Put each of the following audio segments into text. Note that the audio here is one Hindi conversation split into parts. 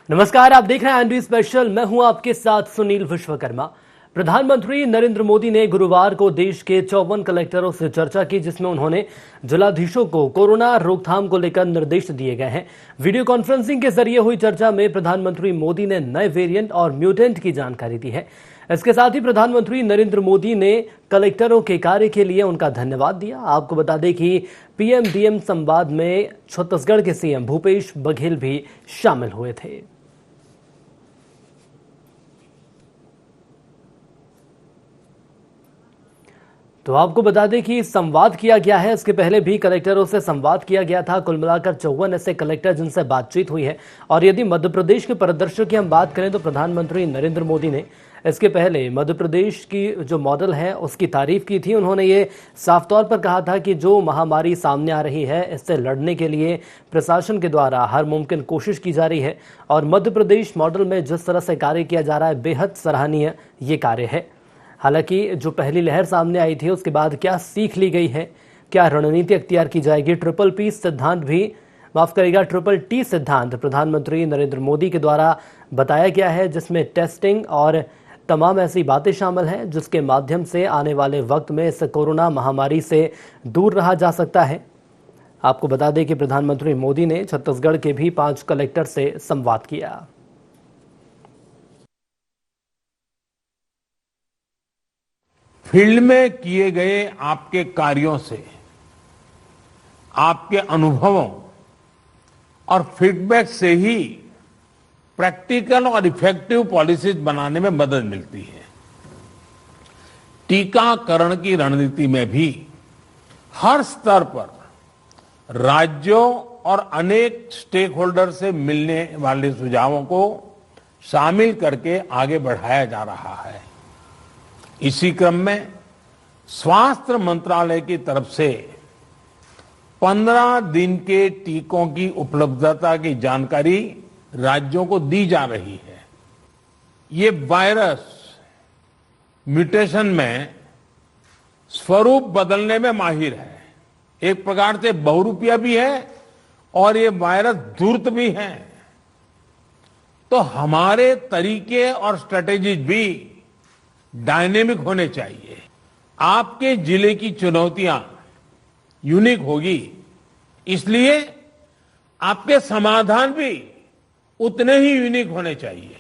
नमस्कार, आप देख रहे हैं एनडी स्पेशल। मैं हूं आपके साथ सुनील विश्वकर्मा। प्रधानमंत्री नरेंद्र मोदी ने गुरुवार को देश के 54 कलेक्टरों से चर्चा की, जिसमें उन्होंने जिलाधीशों को कोरोना रोकथाम को लेकर निर्देश दिए गए हैं। वीडियो कॉन्फ्रेंसिंग के जरिए हुई चर्चा में प्रधानमंत्री मोदी ने नए वेरिएंट और म्यूटेंट की जानकारी दी है। इसके साथ ही प्रधानमंत्री नरेंद्र मोदी ने कलेक्टरों के कार्य के लिए उनका धन्यवाद दिया। आपको बता दें कि पीएम-डीएम संवाद में छत्तीसगढ़ के सीएम भूपेश बघेल भी शामिल हुए थे। तो आपको बता दें कि संवाद किया गया है। इसके पहले भी कलेक्टरों से संवाद किया गया था। कुल मिलाकर 54 ऐसे कलेक्टर जिनसे बातचीत हुई है। और यदि मध्य प्रदेश के परिदृश्य की हम बात करें तो प्रधानमंत्री नरेंद्र मोदी ने इसके पहले मध्य प्रदेश की जो मॉडल है उसकी तारीफ की थी। उन्होंने ये साफ तौर पर कहा था कि जो महामारी सामने आ रही है इससे लड़ने के लिए प्रशासन के द्वारा हर मुमकिन कोशिश की जा रही है और मध्य प्रदेश मॉडल में जिस तरह से कार्य किया जा रहा है बेहद सराहनीय ये कार्य है। हालांकि जो पहली लहर सामने आई थी उसके बाद क्या सीख ली गई है, क्या रणनीति अख्तियार की जाएगी, ट्रिपल टी सिद्धांत प्रधानमंत्री नरेंद्र मोदी के द्वारा बताया गया है, जिसमें टेस्टिंग और तमाम ऐसी बातें शामिल हैं जिसके माध्यम से आने वाले वक्त में इस कोरोना महामारी से दूर रहा जा सकता है। आपको बता दें कि प्रधानमंत्री मोदी ने छत्तीसगढ़ के भी 5 कलेक्टर से संवाद किया। फील्ड में किए गए आपके कार्यों से, आपके अनुभवों और फीडबैक से ही प्रैक्टिकल और इफेक्टिव पॉलिसीज बनाने में मदद मिलती है। टीकाकरण की रणनीति में भी हर स्तर पर राज्यों और अनेक स्टेक होल्डर से मिलने वाले सुझावों को शामिल करके आगे बढ़ाया जा रहा है। इसी क्रम में स्वास्थ्य मंत्रालय की तरफ से 15 दिन के टीकों की उपलब्धता की जानकारी राज्यों को दी जा रही है। ये वायरस म्यूटेशन में स्वरूप बदलने में माहिर है, एक प्रकार से बहुरूपिया भी है और ये वायरस धूर्त भी है। तो हमारे तरीके और स्ट्रेटेजीज भी डायनेमिक होने चाहिए। आपके जिले की चुनौतियां यूनिक होगी, इसलिए आपके समाधान भी उतने ही यूनिक होने चाहिए।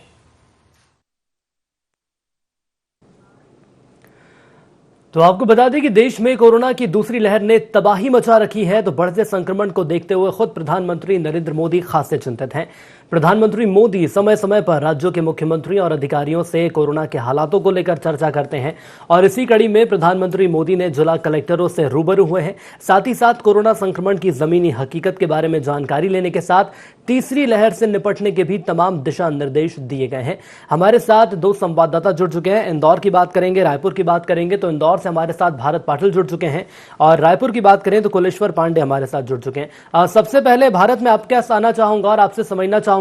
तो आपको बता दें कि देश में कोरोना की दूसरी लहर ने तबाही मचा रखी है। तो बढ़ते संक्रमण को देखते हुए खुद प्रधानमंत्री नरेंद्र मोदी खासे चिंतित हैं। प्रधानमंत्री मोदी समय समय पर राज्यों के मुख्यमंत्री और अधिकारियों से कोरोना के हालातों को लेकर चर्चा करते हैं और इसी कड़ी में प्रधानमंत्री मोदी ने जिला कलेक्टरों से रूबरू हुए हैं। साथ ही साथ कोरोना संक्रमण की जमीनी हकीकत के बारे में जानकारी लेने के साथ तीसरी लहर से निपटने के भी तमाम दिशा निर्देश दिए गए हैं। हमारे साथ 2 संवाददाता जुड़ चुके हैं। इंदौर की बात करेंगे, रायपुर की बात करेंगे। तो इंदौर से हमारे साथ भारत पाटिल जुड़ चुके हैं और रायपुर की बात करें तो कुलेश्वर पांडे हमारे साथ जुड़ चुके हैं। सबसे पहले भारत में आपके पास आना चाहूंगा और आपसे समझना चाहूंगा,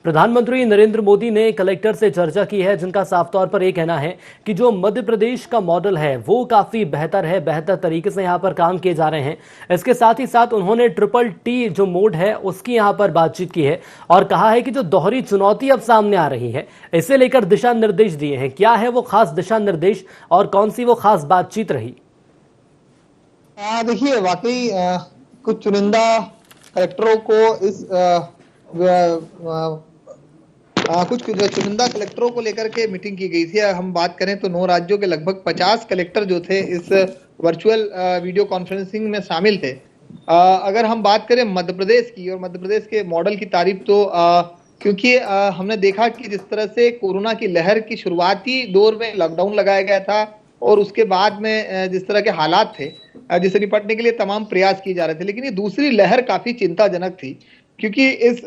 प्रधानमंत्री नरेंद्र मोदी ने कलेक्टर से चर्चा की है जिनका साफ तौर पर यह कहना है कि जो मध्य प्रदेश का मॉडल है वो काफी बेहतर है, बेहतर तरीके से यहां पर काम किए जा रहे हैं। इसके साथ ही साथ उन्होंने ट्रिपल टी जो मोड है उसकी यहां पर बातचीत की है और कहा है कि जो दोहरी चुनौती अब सामने आ रही है इसे लेकर दिशा निर्देश दिए हैं। क्या है वो खास दिशा निर्देश और कौन सी वो खास बातचीत रही? देखिए, वाकई कुछ चुनिंदा कलेक्टरों को कुछ चुनिंदा कलेक्टरों को लेकर के मीटिंग की गई थी। हम बात करें तो 9 राज्यों के लगभग 50 कलेक्टर जो थे इस वर्चुअल वीडियो कॉन्फ्रेंसिंग में शामिल थे। अगर हम बात करें मध्य प्रदेश की और मध्य प्रदेश के मॉडल की तारीफ, तो क्योंकि हमने देखा कि जिस तरह से कोरोना की लहर की शुरुआती दौर में लॉकडाउन लगाया गया था और उसके बाद में जिस तरह के हालात थे जिससे निपटने के लिए तमाम प्रयास किए जा रहे थे, लेकिन ये दूसरी लहर काफी चिंताजनक थी क्योंकि इस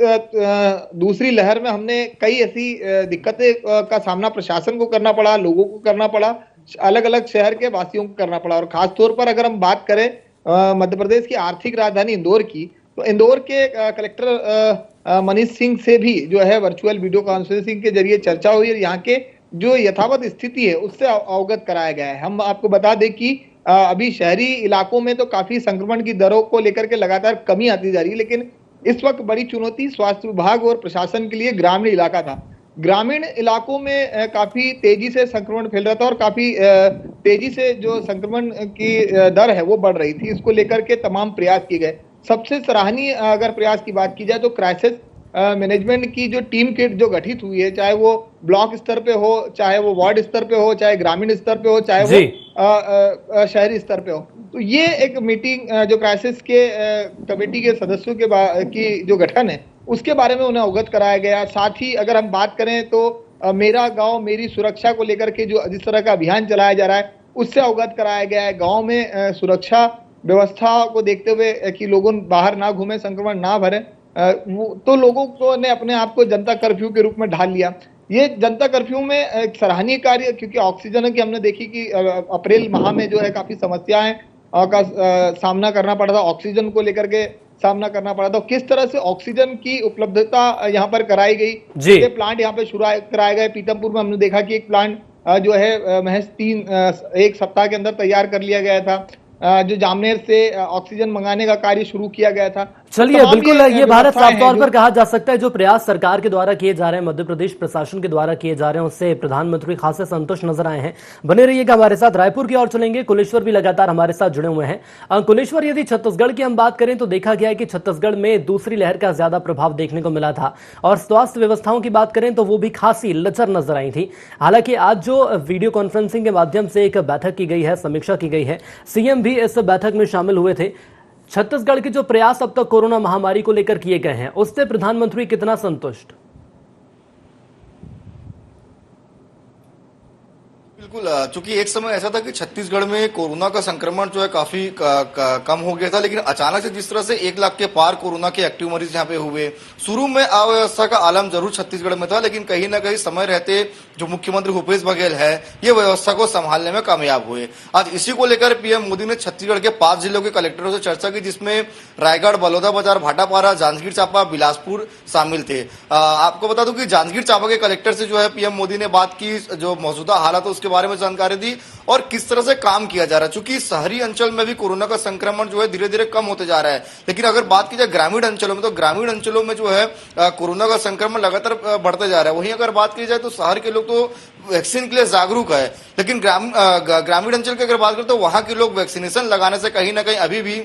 दूसरी लहर में हमने कई ऐसी दिक्कतें का सामना प्रशासन को करना पड़ा, लोगों को करना पड़ा, अलग अलग शहर के वासियों को करना पड़ा। और खास तौर पर अगर हम बात करें मध्य प्रदेश की आर्थिक राजधानी इंदौर की, तो इंदौर के कलेक्टर मनीष सिंह से भी जो है वर्चुअल वीडियो कॉन्फ्रेंसिंग के जरिए चर्चा हुई और यहाँ के जो यथावत स्थिति है उससे अवगत कराया गया है। हम आपको बता दें कि अभी शहरी इलाकों में तो काफी संक्रमण की दरों को लेकर के लगातार कमी आती जा रही है, लेकिन इस वक्त बड़ी चुनौती स्वास्थ्य विभाग और प्रशासन के लिए ग्रामीण इलाका था। ग्रामीण इलाकों में काफी तेजी से संक्रमण फैल रहा था और काफी तेजी से जो संक्रमण की दर है वो बढ़ रही थी। इसको लेकर के तमाम प्रयास किए गए। सबसे सराहनीय अगर प्रयास की बात की जाए तो क्राइसिस मैनेजमेंट की जो टीम किट जो गठित हुई है, चाहे वो ब्लॉक स्तर पे हो, चाहे वो वार्ड स्तर पे हो, चाहे ग्रामीण स्तर पे हो, चाहे वो शहरी स्तर पे हो, तो ये एक मीटिंग जो क्राइसिस के कमेटी के सदस्यों के की जो गठन है उसके बारे में उन्हें अवगत कराया गया। साथ ही अगर हम बात करें तो मेरा गांव मेरी सुरक्षा को लेकर के जो जिस तरह का अभियान चलाया जा रहा है उससे अवगत कराया गया है। गांव में सुरक्षा व्यवस्था को देखते हुए कि लोगों बाहर ना घूमे, संक्रमण ना भरे, तो लोगों को ने अपने आप को जनता कर्फ्यू के रूप में ढाल लिया। ये जनता कर्फ्यू में एक सराहनीय कार्य, क्योंकि ऑक्सीजन की हमने देखी कि अप्रैल माह में जो है काफी समस्याएं का सामना करना पड़ा था, ऑक्सीजन को लेकर के सामना करना पड़ा था। किस तरह से ऑक्सीजन की उपलब्धता यहाँ पर कराई गई, ये प्लांट यहाँ पे शुरू कराए गए। पीतमपुर में हमने देखा कि एक प्लांट जो है महज एक सप्ताह के अंदर तैयार कर लिया गया था। जो जामनेर से ऑक्सीजन मंगाने का कार्य शुरू किया गया था। चलिए, बिल्कुल ये भारत साफ तौर पर कहा जा सकता है जो प्रयास सरकार के द्वारा किए जा रहे हैं, मध्य प्रदेश प्रशासन के द्वारा किए जा रहे हैं, उससे प्रधानमंत्री खासे संतुष्ट नजर आए हैं। बने रहिएगा हमारे साथ। रायपुर की ओर चलेंगे, कुलेश्वर भी लगातार हमारे साथ जुड़े हुए हैं। कुलेश्वर, यदि छत्तीसगढ़ की हम बात करें तो देखा गया है कि छत्तीसगढ़ में दूसरी लहर का ज्यादा प्रभाव देखने को मिला था और स्वास्थ्य व्यवस्थाओं की बात करें तो वो भी खासी लचर नजर आई थी। हालांकि आज जो वीडियो कॉन्फ्रेंसिंग के माध्यम से एक बैठक की गई है, समीक्षा की गई है, सीएम भी इस बैठक में शामिल हुए थे। छत्तीसगढ़ के जो प्रयास अब तक कोरोना महामारी को लेकर किए गए हैं उससे प्रधानमंत्री कितना संतुष्ट? बिल्कुल, चूंकि एक समय ऐसा था कि छत्तीसगढ़ में कोरोना का संक्रमण जो है काफी कम हो गया था, लेकिन अचानक से जिस तरह से 1 लाख के पार कोरोना के एक्टिव मरीज यहाँ पे हुए, शुरू में अव्यवस्था का आलम जरूर छत्तीसगढ़ में था, लेकिन कहीं ना कहीं समय रहते जो मुख्यमंत्री भूपेश बघेल है ये व्यवस्था को संभालने में कामयाब हुए। आज इसी को लेकर पीएम मोदी ने छत्तीसगढ़ के 5 जिलों के कलेक्टरों से चर्चा की, जिसमें रायगढ़, बलौदाबाजार, भाटापारा, जांजगीर चांपा, बिलासपुर शामिल थे। आपको बता दूं कि जांजगीर चांपा के कलेक्टर से जो है पीएम मोदी ने बात की, जो मौजूदा हालात है उसके बारे में जानकारी दी और किस तरह से काम किया जा रहा है। चूंकि शहरी अंचल में भी कोरोना का संक्रमण जो है धीरे धीरे कम होते जा रहा है, लेकिन अगर बात की जाए ग्रामीण अंचलों में तो ग्रामीण अंचलों में जो है कोरोना का संक्रमण लगातार बढ़ते जा रहा है। वहीं अगर बात की जाए तो शहर के लोग तो वैक्सीन के लिए जागरूक है, लेकिन ग्रामीण अंचल की अगर बात करें तो वहां के लोग वैक्सीनेशन लगाने से कहीं ना कहीं अभी भी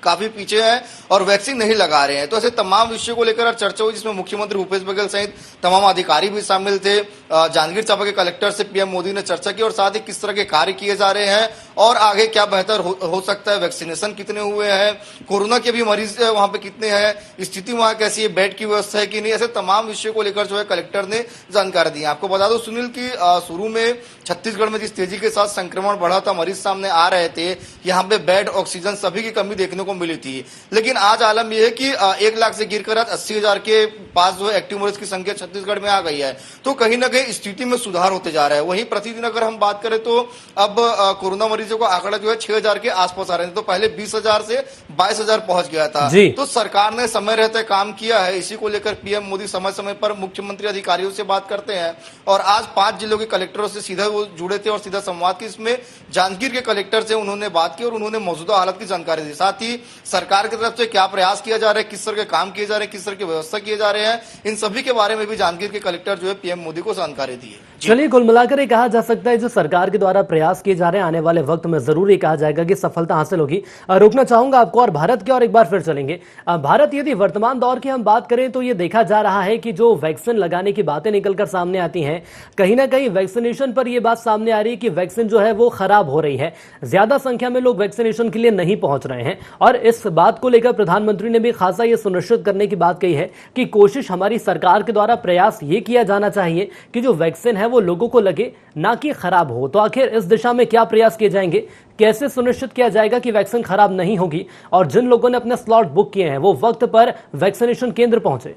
काफी पीछे हैं और वैक्सीन नहीं लगा रहे हैं। तो ऐसे तमाम विषयों को लेकर चर्चा हुई, जिसमें मुख्यमंत्री भूपेश बघेल सहित तमाम अधिकारी भी शामिल थे। जांजगीर चांपा के कलेक्टर से पीएम मोदी ने चर्चा की और साथ ही किस तरह के कार्य किए जा रहे हैं और आगे क्या बेहतर हो सकता है, वैक्सीनेशन कितने हुए हैं, कोरोना के भी मरीज वहां पे कितने हैं, स्थिति वहां कैसी है, बेड की व्यवस्था है कि नहीं, ऐसे तमाम विषयों को लेकर जो है कलेक्टर ने जानकारी दी। आपको बता दो सुनील की शुरू में छत्तीसगढ़ में जिस तेजी के साथ संक्रमण बढ़ा था, मरीज सामने आ रहे थे, यहाँ पे बेड, ऑक्सीजन सभी की कमी देखने को मिली थी, लेकिन आज आलम यह है कि 1 लाख से गिरकर आज 80,000 के पास जो है एक्टिव मरीज की संख्या छत्तीसगढ़ में आ गई है। तो कहीं ना कहीं स्थिति में सुधार होते जा रहा है। वहीं प्रतिदिन अगर हम बात करें तो अब कोरोना मरीजों का आंकड़ा जो है 6,000 के आसपास आ रहे हैं, तो पहले 20,000 से 22,000 पहुंच गया था। तो सरकार ने समय रहते काम किया है। इसी को लेकर पीएम मोदी समय समय पर मुख्यमंत्री अधिकारियों से बात करते हैं और आज 5 जिलों के कलेक्टरों से सीधा वो जुड़े थे और सीधा संवाद की। इसमें जांजगीर के कलेक्टर से उन्होंने बात की और उन्होंने मौजूदा हालत की जानकारी दी, साथ ही सरकार की तरफ से क्या प्रयास किया जा रहा है, किस तरह के काम किए जा रहे हैं, किस तरह की व्यवस्था किए जा रहे हैं, इन सभी के बारे में भी जांजगीर के कलेक्टर जो है पीएम मोदी को जानकारी दी है। चलिए, कुल मिलाकर ये कहा जा सकता है जो सरकार के द्वारा प्रयास किए जा रहे हैं आने वाले वक्त में जरूर ये कहा जाएगा कि सफलता हासिल होगी। रोकना चाहूंगा आपको और भारत के और एक बार फिर चलेंगे। भारत यदि वर्तमान दौर की हम बात करें तो ये देखा जा रहा है कि जो वैक्सीन लगाने की बातें निकलकर सामने आती हैं, कहीं ना कहीं वैक्सीनेशन पर यह बात सामने आ रही है कि वैक्सीन जो है वो खराब हो रही है, ज्यादा संख्या में लोग वैक्सीनेशन के लिए नहीं पहुंच रहे हैं और इस बात को लेकर प्रधानमंत्री ने भी खासा ये सुनिश्चित करने की बात कही है कि कोशिश हमारी सरकार के द्वारा प्रयास ये किया जाना चाहिए कि जो वैक्सीन है वो लोगों को लगे, ना कि खराब हो। तो आखिर इस दिशा में क्या प्रयास किए जाएंगे, कैसे सुनिश्चित किया जाएगा कि वैक्सीन खराब नहीं होगी और जिन लोगों ने अपने स्लॉट बुक किए हैं वो वक्त पर वैक्सीनेशन केंद्र पहुंचे?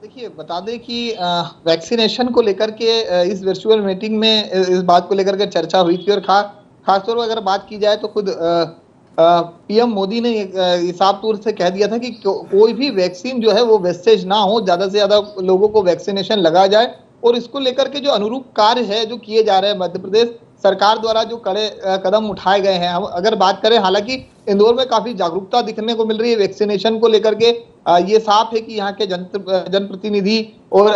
देखिए, बता दें कि वैक्सीनेशन को लेकर के इस वर्चुअल मीटिंग में इस बात को लेकर के चर्चा हुई थी और खासतौर पर अगर बात की जाए तो खुद पीएम मोदी ने साफ तौर से कह दिया था कि कोई भी वैक्सीन जो है वो वेस्टेज ना हो, ज्यादा से ज्यादा लोगों को वैक्सीनेशन लगा जाए और इसको लेकर के जो अनुरूप कार्य है जो किए जा रहे हैं मध्य प्रदेश सरकार द्वारा जो कड़े कदम उठाए गए हैं, हम अगर बात करें, हालांकि इंदौर में काफी जागरूकता दिखने को मिल रही है वैक्सीनेशन को लेकर के। ये साफ है कि यहाँ के जनप्रतिनिधि और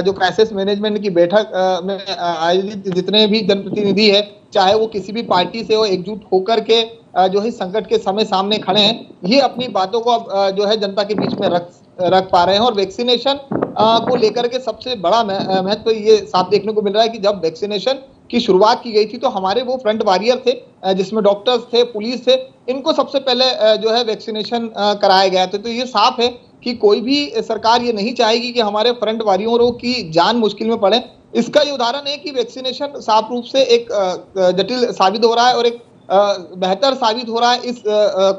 जो क्राइसिस मैनेजमेंट की बैठक में आयोजित जितने भी जनप्रतिनिधि है, चाहे वो किसी भी पार्टी से हो, एकजुट होकर के जो है संकट के समय सामने खड़े हैं, ये अपनी बातों को जो है जनता के बीच में रख पा रहे हैं। और वैक्सीनेशन को लेकर के सबसे बड़ा महत्व ये साफ देखने को मिल रहा है कि जब वैक्सीनेशन की शुरुआत की गई थी तो हमारे वो फ्रंट वॉरियर थे, जिसमें डॉक्टर्स थे, पुलिस थे, इनको सबसे पहले जो है वैक्सीनेशन कराया गया था। तो ये साफ है कि कोई भी सरकार ये नहीं चाहेगी कि हमारे फ्रंट वॉरियरों की जान मुश्किल में पड़े। इसका ये उदाहरण है कि वैक्सीनेशन साफ रूप से एक जटिल साबित हो रहा है और एक बेहतर साबित हो रहा है इस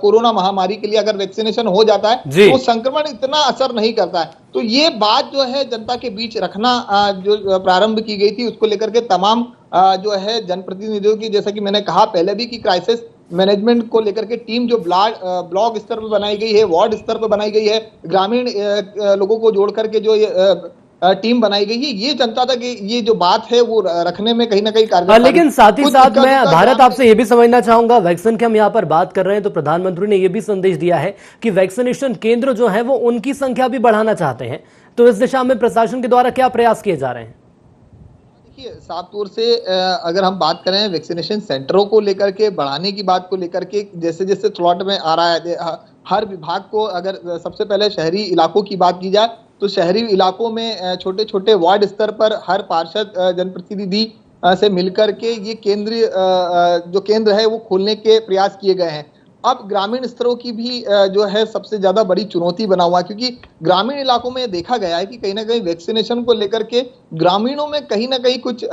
कोरोना महामारी के लिए। अगर वैक्सीनेशन हो जाता है तो संक्रमण इतना असर नहीं करता है। तो ये बात जो है जनता के बीच रखना जो प्रारंभ की गई थी, उसको लेकर के तमाम जो है जनप्रतिनिधियों की, जैसा कि मैंने कहा पहले भी, कि क्राइसिस मैनेजमेंट को लेकर के टीम जो ब्लॉक स्तर पर बनाई गई है, वार्ड स्तर पर बनाई गई है, ग्रामीण लोगों को जोड़ करके जो टीम बनाई गई है, ये जनता तक ये जो बात है वो रखने में कहीं ना कहीं कारगर। लेकिन साथ ही साथ मैं भारत आपसे ये भी समझना चाहूंगा, वैक्सीन के हम यहाँ पर बात कर रहे हैं तो प्रधानमंत्री ने ये भी संदेश दिया है कि वैक्सीनेशन केंद्र जो है वो उनकी संख्या भी बढ़ाना चाहते हैं। तो इस दिशा में प्रशासन के द्वारा क्या प्रयास किए जा रहे हैं? देखिए, साफ तौर से अगर हम बात करें वैक्सीनेशन सेंटरों को लेकर के बढ़ाने की बात को लेकर के, जैसे जैसे थ्लॉट में आ रहा है, हर विभाग को, अगर सबसे पहले शहरी इलाकों की बात की जाए तो शहरी इलाकों में छोटे छोटे वार्ड स्तर पर हर पार्षद जनप्रतिनिधि से मिलकर के ये जो केंद्र है वो खोलने के प्रयास किए गए हैं। अब ग्रामीण स्तरों की भी जो है सबसे ज्यादा बड़ी चुनौती बना हुआ है, क्योंकि ग्रामीण इलाकों में देखा गया है कि कहीं ना कहीं वैक्सीनेशन को लेकर के ग्रामीणों में कहीं ना कहीं कुछ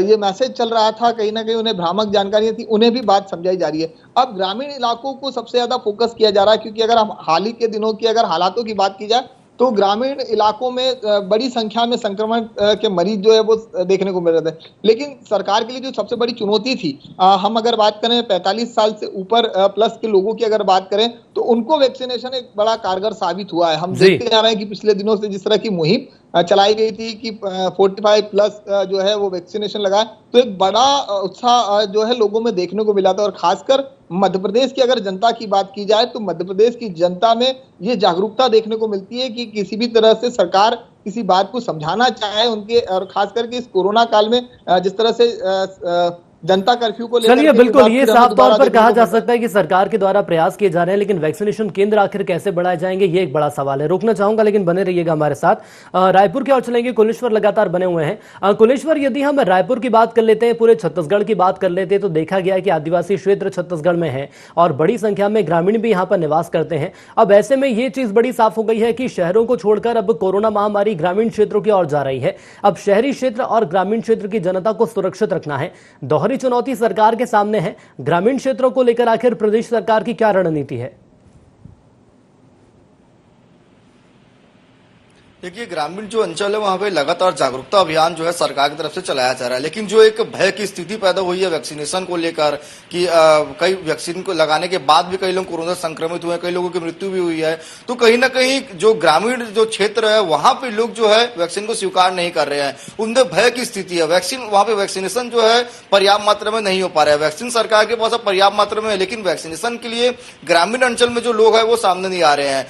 ये मैसेज चल रहा था, कहीं ना कहीं उन्हें भ्रामक जानकारियां थी, उन्हें भी बात समझाई जा रही है। अब ग्रामीण इलाकों को सबसे ज्यादा फोकस किया जा रहा है, क्योंकि अगर हम हाल ही के दिनों की अगर हालातों की बात की जाए तो ग्रामीण इलाकों में बड़ी संख्या में संक्रमण के मरीज जो है वो देखने को मिल रहे थे। लेकिन सरकार के लिए जो सबसे बड़ी चुनौती थी, हम अगर बात करें 45 साल से ऊपर प्लस के लोगों की अगर बात करें तो उनको वैक्सीनेशन एक बड़ा कारगर साबित हुआ है। हम देखते जा रहे हैं कि पिछले दिनों से जिस तरह की मुहिम चलाई गई थी कि 45 प्लस जो है वो वैक्सीनेशन लगाए, तो एक बड़ा उत्साह जो है लोगों में देखने को मिला था। और खासकर मध्य प्रदेश की अगर जनता की बात की जाए तो मध्य प्रदेश की जनता में ये जागरूकता देखने को मिलती है कि किसी भी तरह से सरकार किसी बात को समझाना चाहे उनके, और खास करके इस कोरोना काल में जिस तरह से जनता कर्फ्यू को लेकर, चलिए बिल्कुल, ये साफ तौर पर कहा जा सकता है कि सरकार के द्वारा प्रयास किए जा रहे हैं, लेकिन वैक्सीनेशन केंद्र आखिर कैसे बढ़ाए जाएंगे ये एक बड़ा सवाल है। रोकना चाहूंगा लेकिन बने रहिएगा हमारे साथ। रायपुर की ओर चलेंगे, कुलेश्वर लगातार बने हुए हैं। कुलेश्वर, यदि हम रायपुर की बात कर लेते हैं, पूरे छत्तीसगढ़ की बात कर लेते हैं, तो देखा गया है कि आदिवासी क्षेत्र छत्तीसगढ़ में है और बड़ी संख्या में ग्रामीण भी यहाँ पर निवास करते हैं। अब ऐसे में ये चीज बड़ी साफ हो गई है कि शहरों को छोड़कर अब कोरोना महामारी ग्रामीण क्षेत्रों की ओर जा रही है। अब शहरी क्षेत्र और ग्रामीण क्षेत्र की जनता को सुरक्षित रखना है, दोहरी चुनौती सरकार के सामने है। ग्रामीण क्षेत्रों को लेकर आखिर प्रदेश सरकार की क्या रणनीति है? देखिए, ग्रामीण जो अंचल है वहां पे लगातार जागरूकता अभियान जो है सरकार की तरफ से चलाया जा रहा है, लेकिन जो एक भय की स्थिति पैदा हुई है वैक्सीनेशन को लेकर कि कई वैक्सीन को लगाने के बाद भी कई लोग कोरोना संक्रमित हुए हैं, कई लोगों की मृत्यु भी हुई है, तो कहीं ना कहीं जो ग्रामीण जो क्षेत्र है वहां पे लोग जो है वैक्सीन को स्वीकार नहीं कर रहे हैं, उनमें भय की स्थिति है। वैक्सीन वहां पे वैक्सीनेशन जो है पर्याप्त मात्रा में नहीं हो पा रहा है। वैक्सीन सरकार के पास पर्याप्त मात्रा में है, लेकिन वैक्सीनेशन के लिए ग्रामीण अंचल में जो लोग है वो सामने नहीं आ रहे हैं।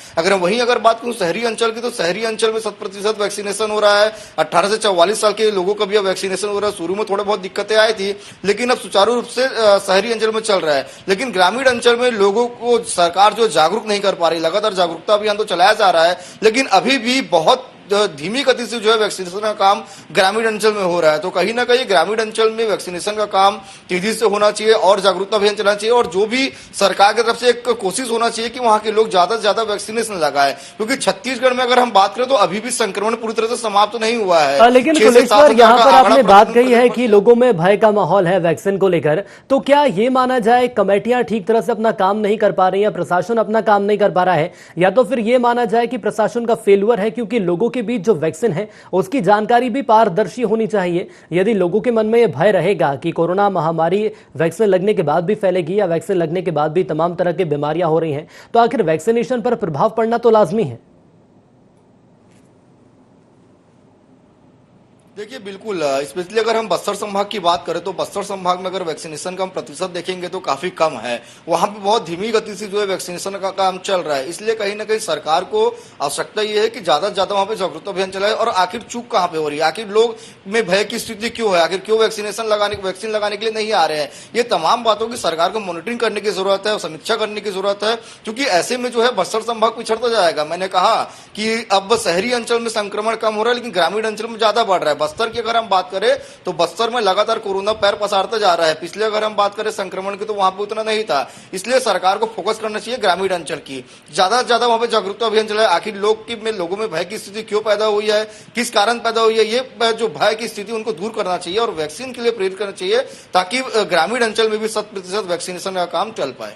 अगर बात करूं शहरी अंचल की, तो शहरी अंचल में 100% वैक्सीनेशन हो रहा है। 18 से 44 साल के लोगों का भी अब वैक्सीनेशन हो रहा है। शुरू में थोड़ा बहुत दिक्कतें आई थी, लेकिन अब सुचारू रूप से शहरी अंचल में चल रहा है। लेकिन ग्रामीण अंचल में लोगों को सरकार जो जागरूक नहीं कर पा रही। लगातार जागरूकता अभियान तो चलाया जा रहा है, लेकिन अभी भी बहुत धीमी गति से जो है वैक्सीनेशन का काम ग्रामीण अंचल में हो रहा है। तो कहीं ना कहीं ग्रामीण अंचल में वैक्सीनेशन का काम तेजी से होना चाहिए और जागरूकता अभियान चलाना चाहिए, और जो भी सरकार की तरफ से एक कोशिश होना चाहिए कि वहां के लोग ज्यादा से ज्यादा वैक्सीनेशन लगाए, क्योंकि छत्तीसगढ़ में अगर हम बात करें तो अभी भी संक्रमण पूरी तरह से समाप्त तो नहीं हुआ है। लेकिन कुलेश्वर, यहाँ पर आपने बात कही है कि लोगों में भय का माहौल है वैक्सीन को लेकर, तो क्या ये माना जाए कमेटियां ठीक तरह से अपना काम नहीं कर पा रही है, प्रशासन अपना काम नहीं कर पा रहा है, या तो फिर ये माना जाए कि प्रशासन का फेल्यूर है क्योंकि लोगों के बीच जो वैक्सीन है उसकी जानकारी भी पारदर्शी होनी चाहिए? यदि लोगों के मन में यह भय रहेगा कि कोरोना महामारी वैक्सीन लगने के बाद भी फैलेगी या वैक्सीन लगने के बाद भी तमाम तरह की बीमारियां हो रही हैं, तो आखिर वैक्सीनेशन पर प्रभाव पड़ना तो लाजमी है। देखिए बिल्कुल, स्पेशली अगर हम बस्तर संभाग की बात करें तो बस्तर संभाग में अगर वैक्सीनेशन का हम प्रतिशत देखेंगे तो काफी कम है। वहां पे बहुत धीमी गति से जो है वैक्सीनेशन का काम चल रहा है। इसलिए कहीं ना कहीं सरकार को आवश्यकता ये है कि ज्यादा से ज्यादा वहां पे जागरूकता अभियान चलाए। और आखिर चूक कहाँ पे हो रही है, आखिर लोग में भय की स्थिति क्यों है, आखिर क्यों वैक्सीन लगाने के लिए नहीं आ रहे हैं, ये तमाम बातों की सरकार को मॉनिटरिंग करने की जरूरत है, समीक्षा करने की जरूरत है। क्योंकि ऐसे में जो है बस्तर संभाग पिछड़ता जाएगा। मैंने कहा कि अब शहरी अंचल में संक्रमण कम हो रहा है लेकिन ग्रामीण अंचल में ज्यादा बढ़ रहा है। बस्तर की अगर हम बात करें तो बस्तर में लगातार कोरोना पैर पसारता जा रहा है। पिछले अगर हम बात करें संक्रमण की तो वहां पे उतना नहीं था। इसलिए सरकार को फोकस करना चाहिए ग्रामीण अंचल की, ज्यादा से ज्यादा वहां पे जागरूकता अभियान चलाए। आखिर लोगों में भय की स्थिति क्यों पैदा हुई है, किस कारण पैदा हुई है, ये जो भय की स्थिति उनको दूर करना चाहिए और वैक्सीन के लिए प्रेरित करना चाहिए ताकि ग्रामीण अंचल में भी 100% वैक्सीनेशन का काम चल पाए।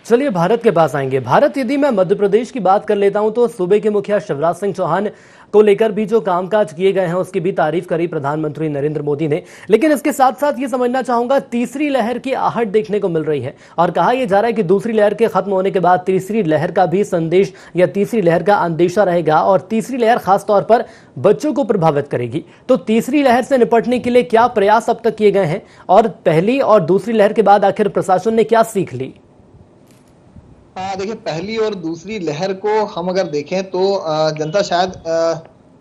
चलिए भारत के पास आएंगे। भारत, यदि मैं मध्य प्रदेश की बात कर लेता हूं तो सूबे के मुखिया शिवराज सिंह चौहान को लेकर भी जो कामकाज किए गए हैं उसकी भी तारीफ करी प्रधानमंत्री नरेंद्र मोदी ने। लेकिन इसके साथ साथ ये समझना चाहूंगा, तीसरी लहर की आहट देखने को मिल रही है और कहा यह जा रहा है कि दूसरी लहर के खत्म होने के बाद तीसरी लहर का भी संदेश या तीसरी लहर का अंदेशा रहेगा और तीसरी लहर खासतौर पर बच्चों को प्रभावित करेगी। तो तीसरी लहर से निपटने के लिए क्या प्रयास अब तक किए गए हैं और पहली और दूसरी लहर के बाद आखिर प्रशासन ने क्या सीख ली? देखिए, पहली और दूसरी लहर को हम अगर देखें तो जनता शायद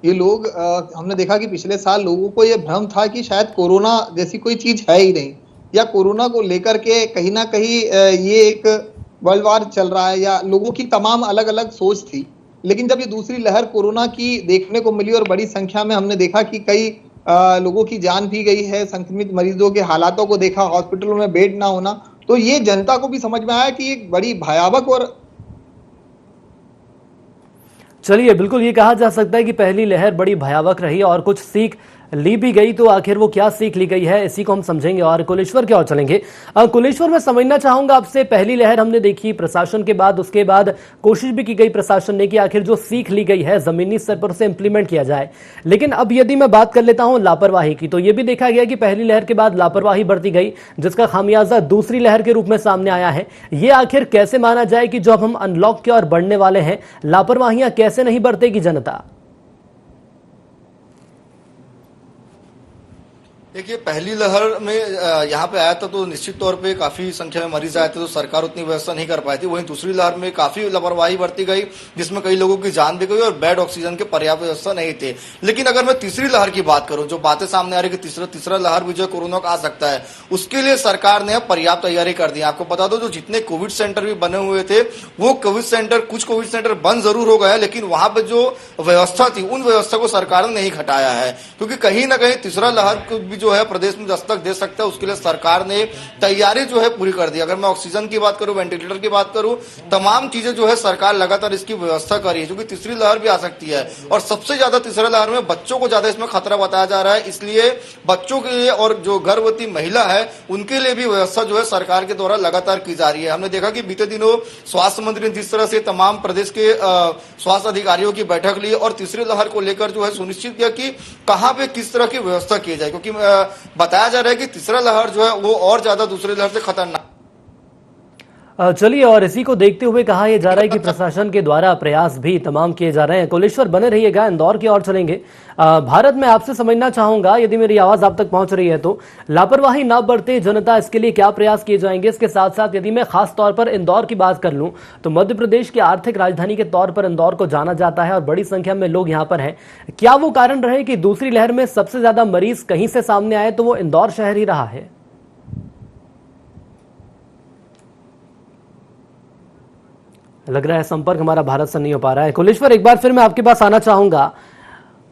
ये लोग हमने देखा कि पिछले साल लोगों को ये भ्रम था कि शायद कोरोना जैसी कोई चीज है ही नहीं, या कोरोना को लेकर के कहीं ना कहीं ये एक वर्ल्ड वार चल रहा है, या लोगों की तमाम अलग अलग सोच थी। लेकिन जब ये दूसरी लहर कोरोना की देखने को मिली और बड़ी संख्या में हमने देखा कि कई लोगों की जान भी गई है, संक्रमित मरीजों के हालातों को देखा, हॉस्पिटलों में बेड ना होना, तो ये जनता को भी समझ में आया कि एक बड़ी भयावह और चलिए, बिल्कुल ये कहा जा सकता है कि पहली लहर बड़ी भयावह रही और कुछ सीख ली भी गई। तो आखिर वो क्या सीख ली गई है, इसी को हम समझेंगे और कुलेश्वर की ओर चलेंगे। कुलेश्वर, मैं समझना चाहूंगा आपसे, पहली लहर हमने देखी प्रशासन के बाद, उसके बाद कोशिश भी की गई प्रशासन ने कि आखिर जो सीख ली गई है जमीनी स्तर पर उसे इंप्लीमेंट किया जाए। लेकिन अब यदि मैं बात कर लेता हूं लापरवाही की, तो यह भी देखा गया कि पहली लहर के बाद लापरवाही बरती गई जिसका खामियाजा दूसरी लहर के रूप में सामने आया है। ये आखिर कैसे माना जाए कि जो अब हम अनलॉक की ओर बढ़ने वाले हैं, लापरवाहियां कैसे नहीं बरतेगी जनता? देखिए, पहली लहर में यहाँ पे आया था तो निश्चित तौर पे काफी संख्या में मरीज आए थे तो सरकार उतनी व्यवस्था नहीं कर पाई थी। वहीं दूसरी लहर में काफी लापरवाही बरती गई जिसमें कई लोगों की जान भी गई और बेड ऑक्सीजन के पर्याप्त व्यवस्था नहीं थे। लेकिन अगर मैं तीसरी लहर की बात करूं, जो बातें सामने आ रही कि तीसरा लहर भी जो कोरोना का आ सकता है, उसके लिए सरकार ने पर्याप्त तैयारी कर दी। आपको बता दो, जो जितने कोविड सेंटर भी बने हुए थे वो कुछ कोविड सेंटर बंद जरूर हो गए, लेकिन वहां पर जो व्यवस्था थी उन व्यवस्था को सरकार ने नहीं घटाया है। क्योंकि कहीं ना कहीं तीसरा लहर भी जो है प्रदेश में दस्तक दे सकता है, उसके लिए सरकार ने तैयारी जो है पूरी कर दी। अगर मैं ऑक्सीजन की बात करूं, वेंटिलेटर की बात करूं, तमाम चीजें जो है सरकार लगातार इसकी व्यवस्था कर रही है, क्योंकि तीसरी लहर भी आ सकती है। और सबसे ज्यादा तीसरी लहर में बच्चों को ज्यादा इसमें खतरा बताया जा रहा है। इसलिए बच्चों के लिए और जो गर्भवती महिला है उनके लिए भी व्यवस्था जो है सरकार के द्वारा लगातार की जा रही है। हमने देखा कि बीते दिनों स्वास्थ्य मंत्री ने जिस तरह से तमाम प्रदेश के स्वास्थ्य अधिकारियों की बैठक ली और तीसरी लहर को लेकर जो है सुनिश्चित किया कि कहां पे किस तरह की व्यवस्था की जाए, क्योंकि बताया जा रहा है कि तीसरा लहर जो है वो और ज्यादा दूसरी लहर से खतरनाक। चलिए, और इसी को देखते हुए कहा यह जा रहा है कि प्रशासन के द्वारा प्रयास भी तमाम किए जा रहे हैं। कुलेश्वर बने रहिएगा, इंदौर की ओर चलेंगे। भारत में आपसे समझना चाहूंगा, यदि मेरी आवाज आप तक पहुंच रही है तो लापरवाही ना बरते जनता, इसके लिए क्या प्रयास किए जाएंगे? इसके साथ साथ यदि मैं खास तौर पर इंदौर की बात कर लूं तो मध्य प्रदेश की आर्थिक राजधानी के तौर पर इंदौर को जाना जाता है और बड़ी संख्या में लोग यहां पर हैं। क्या वो कारण रहे कि दूसरी लहर में सबसे ज्यादा मरीज कहीं से सामने आए तो वो इंदौर शहर ही रहा है? लग रहा है संपर्क हमारा भारत से नहीं हो पा रहा है। कुलेश्वर, एक बार फिर मैं आपके पास आना चाहूंगा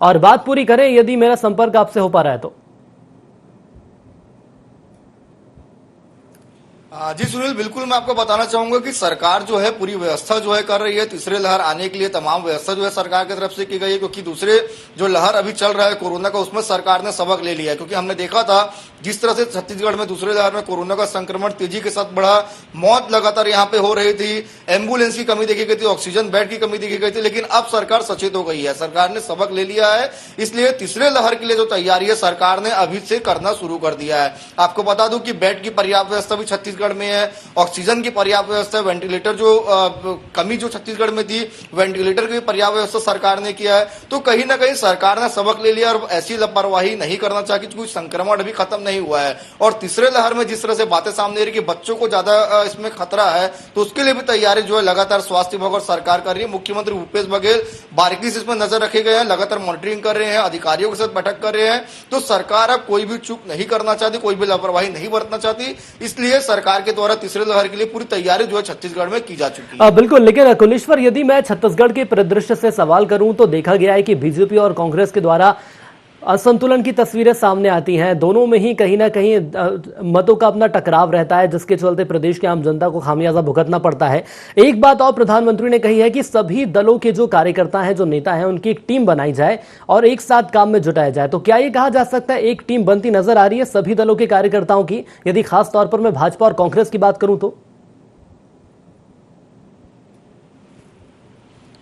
और बात पूरी करें यदि मेरा संपर्क आपसे हो पा रहा है तो। जी सुनील, बिल्कुल मैं आपको बताना चाहूंगा कि सरकार जो है पूरी व्यवस्था जो है कर रही है। तीसरे लहर आने के लिए तमाम व्यवस्था जो है सरकार की तरफ से की गई है, क्योंकि दूसरे जो लहर अभी चल रहा है कोरोना का, उसमें सरकार ने सबक ले लिया है। क्योंकि हमने देखा था जिस तरह से छत्तीसगढ़ में दूसरे लहर में कोरोना का संक्रमण तेजी के साथ बढ़ा, मौत लगातार यहाँ पे हो रही थी, एम्बुलेंस की कमी देखी गई थी, ऑक्सीजन बेड की कमी देखी गई थी। लेकिन अब सरकार सचेत हो गई है, सरकार ने सबक ले लिया है। इसलिए तीसरे लहर के लिए जो तैयारी है सरकार ने अभी से करना शुरू कर दिया है। आपको बता दूं कि बेड की पर्याप्त व्यवस्था भी छत्तीसगढ़ छत्तीसगढ़ में है, ऑक्सीजन की पर्याप्त व्यवस्था, वेंटिलेटर जो कमी जो छत्तीसगढ़ में थी, वेंटिलेटर की पर्याप्त व्यवस्था सरकार ने किया है। तो कहीं ना कहीं सरकार ने सबक ले लिया और ऐसी लापरवाही नहीं करना चाहिए क्योंकि संक्रमण अभी खत्म नहीं हुआ है। और तीसरे लहर में जिस तरह से बातें सामने आ रही कि बच्चों को ज्यादा इसमें खतरा है, तो उसके लिए भी तैयारी जो है लगातार स्वास्थ्य विभाग और सरकार कर रही है। मुख्यमंत्री भूपेश बघेल बारीकी से इसमें नजर रखे गए हैं, लगातार मॉनिटरिंग कर रहे हैं, अधिकारियों के साथ बैठक कर रहे हैं। तो सरकार अब कोई भी चूक नहीं करना चाहती, कोई भी लापरवाही नहीं बरतना चाहती, इसलिए सरकार के द्वारा तीसरे लहर के लिए पूरी तैयारी जो है छत्तीसगढ़ में की जा चुकी है। बिल्कुल, लेकिन कुलेश्वर, यदि मैं छत्तीसगढ़ के परिदृश्य से सवाल करूं तो देखा गया है कि बीजेपी और कांग्रेस के द्वारा असंतुलन की तस्वीरें सामने आती हैं। दोनों में ही कहीं ना कहीं मतों का अपना टकराव रहता है, जिसके चलते प्रदेश की आम जनता को खामियाजा भुगतना पड़ता है। एक बात और प्रधानमंत्री ने कही है कि सभी दलों के जो कार्यकर्ता हैं, जो नेता हैं, उनकी एक टीम बनाई जाए और एक साथ काम में जुटाया जाए। तो क्या ये कहा जा सकता है एक टीम बनती नजर आ रही है सभी दलों के कार्यकर्ताओं की, यदि खास तौर पर मैं भाजपा और कांग्रेस की बात करूं तो?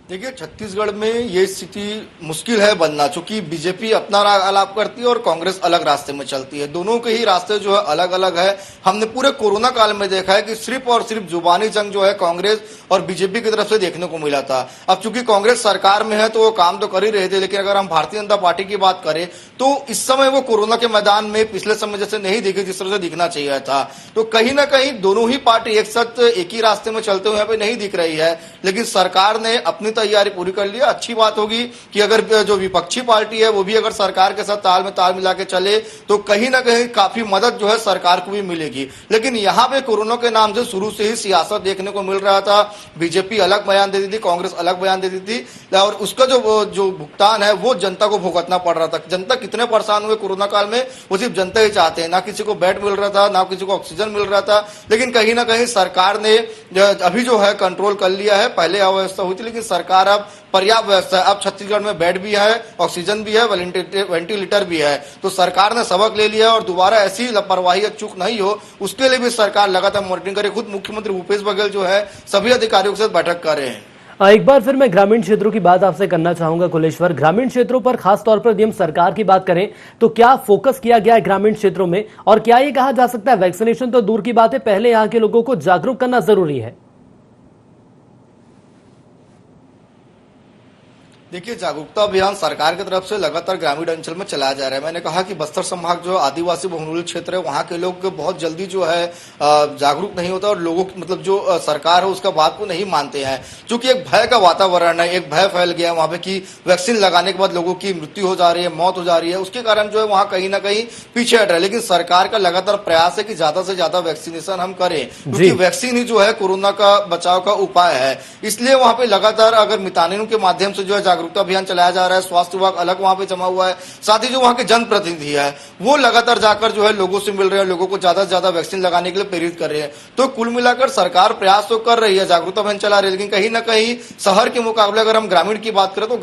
देखिए, छत्तीसगढ़ में ये स्थिति मुश्किल है बनना, चूंकि बीजेपी अपना आलाप करती है और कांग्रेस अलग रास्ते में चलती है। दोनों के ही रास्ते जो है अलग अलग है। हमने पूरे कोरोना काल में देखा है कि सिर्फ और सिर्फ जुबानी जंग जो है कांग्रेस और बीजेपी की तरफ से देखने को मिला था। अब चूंकि कांग्रेस सरकार में है तो वो काम तो कर ही रहे थे, लेकिन अगर हम भारतीय जनता पार्टी की बात करें तो इस समय वो कोरोना के मैदान में पिछले समय जैसे नहीं दिखी जिस तरह से दिखना चाहिए था। तो कहीं ना कहीं दोनों ही पार्टी एक साथ एक ही रास्ते में चलते हुए यहाँ पे नहीं दिख रही है, लेकिन सरकार ने अपनी तैयारी पूरी कर लिया। अच्छी बात होगी कि अगर जो विपक्षी पार्टी है वो भी अगर सरकार के साथ ताल में ताल मिला के चले तो कहीं ना कहीं काफी मदद जो है सरकार को भी मिलेगी। लेकिन यहाँ पे कोरोना के नाम से शुरू से ही सियासत देखने को मिल रहा था। बीजेपी अलग बयान देती थी, कांग्रेस अलग बयान देती थी और उसका जो भुगतान है वो जनता को भुगतना पड़ रहा था। जनता कितने परेशान हुए कोरोना काल में वो सिर्फ जनता ही चाहते हैं। ना किसी को बेड मिल रहा था, ना किसी को ऑक्सीजन मिल रहा था, लेकिन कहीं ना कहीं सरकार ने अभी जो है कंट्रोल कर लिया है। पहले अव्यवस्था हुई थी, लेकिन सरकार अब पर्याप्त व्यवस्था है। अब छत्तीसगढ़ में बेड भी है, ऑक्सीजन भी है, वेंटिलेटर भी है। तो सरकार ने सबक ले लिया और दोबारा ऐसी लापरवाही या चूक नहीं हो उसके लिए भी सरकार लगातार मॉनिटरिंग करे। खुद मुख्यमंत्री भूपेश बघेल जो है सभी अधिकारियों के साथ बैठक कर रहे हैं। एक बार फिर मैं ग्रामीण क्षेत्रों की बात आपसे करना चाहूंगा कुलेश्वर। ग्रामीण क्षेत्रों पर खास तौर पर यदि हम सरकार की बात करें तो क्या फोकस किया गया है ग्रामीण क्षेत्रों में, और क्या ये कहा जा सकता है वैक्सीनेशन तो दूर की बात है, पहले यहाँ के लोगों को जागरूक करना जरूरी है? देखिए, जागरूकता अभियान सरकार की तरफ से लगातार ग्रामीण अंचल में चलाया जा रहा है। मैंने कहा कि बस्तर संभाग जो आदिवासी बहुमूल्य क्षेत्र है वहां के लोग बहुत जल्दी जो है जागरूक नहीं होता और लोगों की मतलब जो सरकार है उसका बात को नहीं मानते हैं, क्योंकि एक भय का वातावरण है, एक भय फैल गया है वहां पे कि वैक्सीन लगाने के बाद लोगों की मृत्यु हो जा रही है, मौत हो जा रही है, उसके कारण जो है वहां कहीं ना कहीं पीछे हट रहा है। लेकिन सरकार का लगातार प्रयास है कि ज्यादा से ज्यादा वैक्सीनेशन हम करें, क्योंकि वैक्सीन ही जो है कोरोना का बचाव का उपाय है। इसलिए वहां पे लगातार अगर मितानिनों के माध्यम से जो है जागरूकता अभियान चलाया जा रहा है। स्वास्थ्य विभाग अलग वहां पे जमा हुआ है, साथ ही जो वहां के जनप्रतिनिधि है वो लगातार जाकर जो है लोगों से मिल रहे हैं, लोगों को ज्यादा से ज्यादा वैक्सीन लगाने के लिए प्रेरित कर रहे हैं। तो कुल मिलाकर सरकार प्रयास तो कर रही है, जागरूकता अभियान चला रही है, लेकिन कहीं ना कहीं शहर के मुकाबले अगर हम ग्रामीण की बात करें तो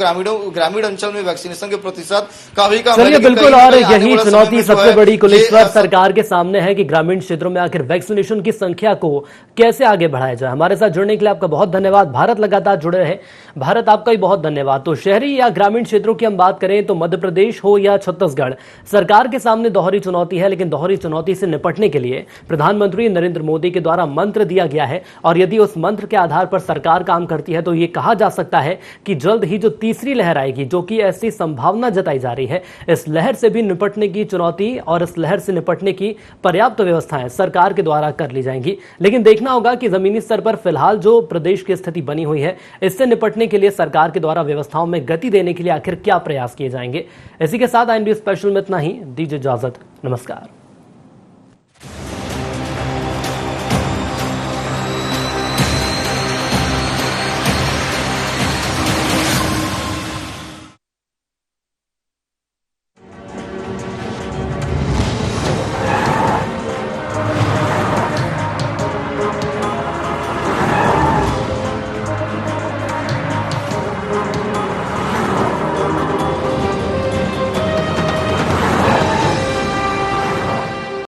ग्रामीण अंचल में वैक्सीनेशन के प्रतिशत काफी कम है। बिल्कुल, और यही चुनौती सबसे बड़ी कुलेश्वर सरकार के सामने है कि ग्रामीण क्षेत्रों में आखिर वैक्सीनेशन की संख्या को कैसे आगे बढ़ाया जाए। हमारे साथ जुड़ने के लिए आपका बहुत धन्यवाद। भारत लगातार जुड़े रहे, भारत आपका भी बहुत धन्यवाद। तो शहरी या ग्रामीण क्षेत्रों की हम बात करें तो मध्य प्रदेश हो या छत्तीसगढ़, सरकार के सामने दोहरी चुनौती है, लेकिन दोहरी चुनौती से निपटने के लिए प्रधानमंत्री नरेंद्र मोदी के द्वारा मंत्र दिया गया है और यदि उस मंत्र के आधार पर सरकार काम करती है तो यह कहा जा सकता है कि जल्द ही जो तीसरी लहर आएगी, जो कि ऐसी संभावना जताई जा रही है, इस लहर से भी निपटने की चुनौती और इस लहर से निपटने की पर्याप्त व्यवस्थाएं सरकार के द्वारा कर ली जाएंगी। लेकिन देखना होगा कि जमीनी स्तर पर फिलहाल जो प्रदेश की स्थिति बनी हुई है इससे निपटने के लिए सरकार के द्वारा व्यवस्थाओं में गति देने के लिए आखिर क्या प्रयास किए जाएंगे। इसी के साथ IND स्पेशल में इतना ही। दीजिए इजाजत, नमस्कार।